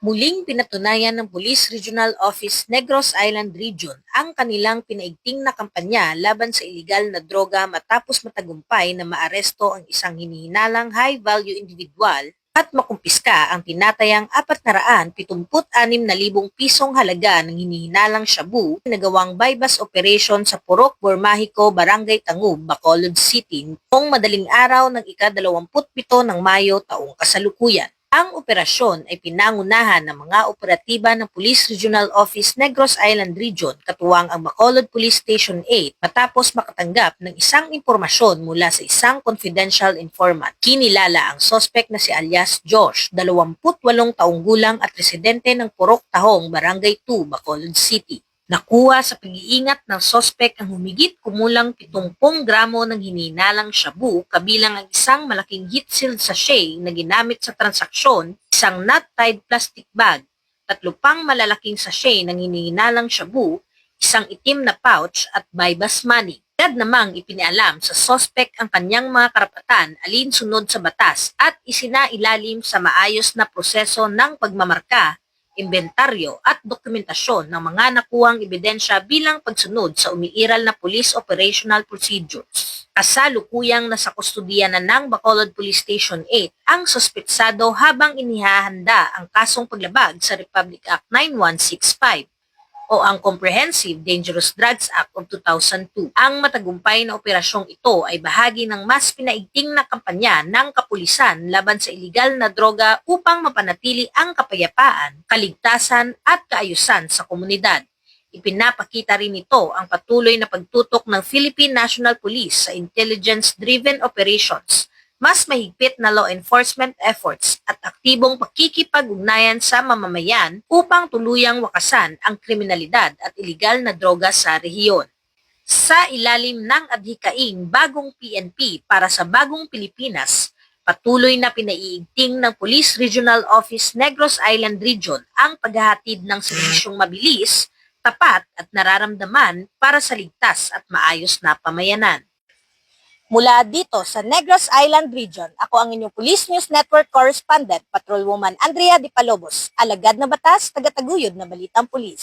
Muling pinatunayan ng Police Regional Office Negros Island Region ang kanilang pinaigting na kampanya laban sa iligal na droga matapos matagumpay na maaresto ang isang hinihinalang high-value individual at makumpiska ang tinatayang 476,000 pisong halaga ng hinihinalang shabu na nagawang bypass operation sa Purok Bormahico, Barangay Tangub, Bacolod City noong madaling araw ng ika-27 ng Mayo taong kasalukuyan. Ang operasyon ay pinangunahan ng mga operatiba ng Police Regional Office Negros Island Region katuwang ang Bacolod Police Station 8 matapos makatanggap ng isang impormasyon mula sa isang confidential informant. Kinilala ang sospek na si alias Josh, 28 taong gulang at residente ng Purok Tahong, Barangay 2, Bacolod City. Nakuha sa pag-iingat ng sospek ang humigit kumulang 70 gramo ng hinihinalang shabu kabilang ang isang malaking heat-sealed sachet na ginamit sa transaksyon, isang knot-tied plastic bag, 3 pang malalaking sachet ng hinihinalang shabu, isang itim na pouch at bypass money. Agad namang ipinialam sa sospek ang kanyang mga karapatan alinsunod sa batas at isinailalim sa maayos na proseso ng pagmamarka, inventaryo at dokumentasyon ng mga nakuhang ebidensya bilang pagsunod sa umiiral na police operational procedures. Kasalukuyang nasa kustudiya na ng Bacolod Police Station 8 ang suspetsado habang inihahanda ang kasong paglabag sa Republic Act 9165 o ang Comprehensive Dangerous Drugs Act of 2002. Ang matagumpay na operasyong ito ay bahagi ng mas pinaigting na kampanya ng kapulisan laban sa iligal na droga upang mapanatili ang kapayapaan, kaligtasan at kaayusan sa komunidad. Ipinapakita rin ito ang patuloy na pagtutok ng Philippine National Police sa intelligence-driven operations, mas mahigpit na law enforcement efforts at aktibong pakikipag-ugnayan sa mamamayan upang tuluyang wakasan ang kriminalidad at iligal na droga sa rehiyon. Sa ilalim ng adhikaing Bagong PNP para sa Bagong Pilipinas, patuloy na pinaiigting ng Police Regional Office Negros Island Region ang paghahatid ng serbisyong mabilis, tapat at nararamdaman para sa ligtas at maayos na pamayanan. Mula dito sa Negros Island Region, ako ang inyong Police News Network Correspondent, Patrolwoman Andrea Di Palobos, alagad na batas, tagataguyod na balitang pulis.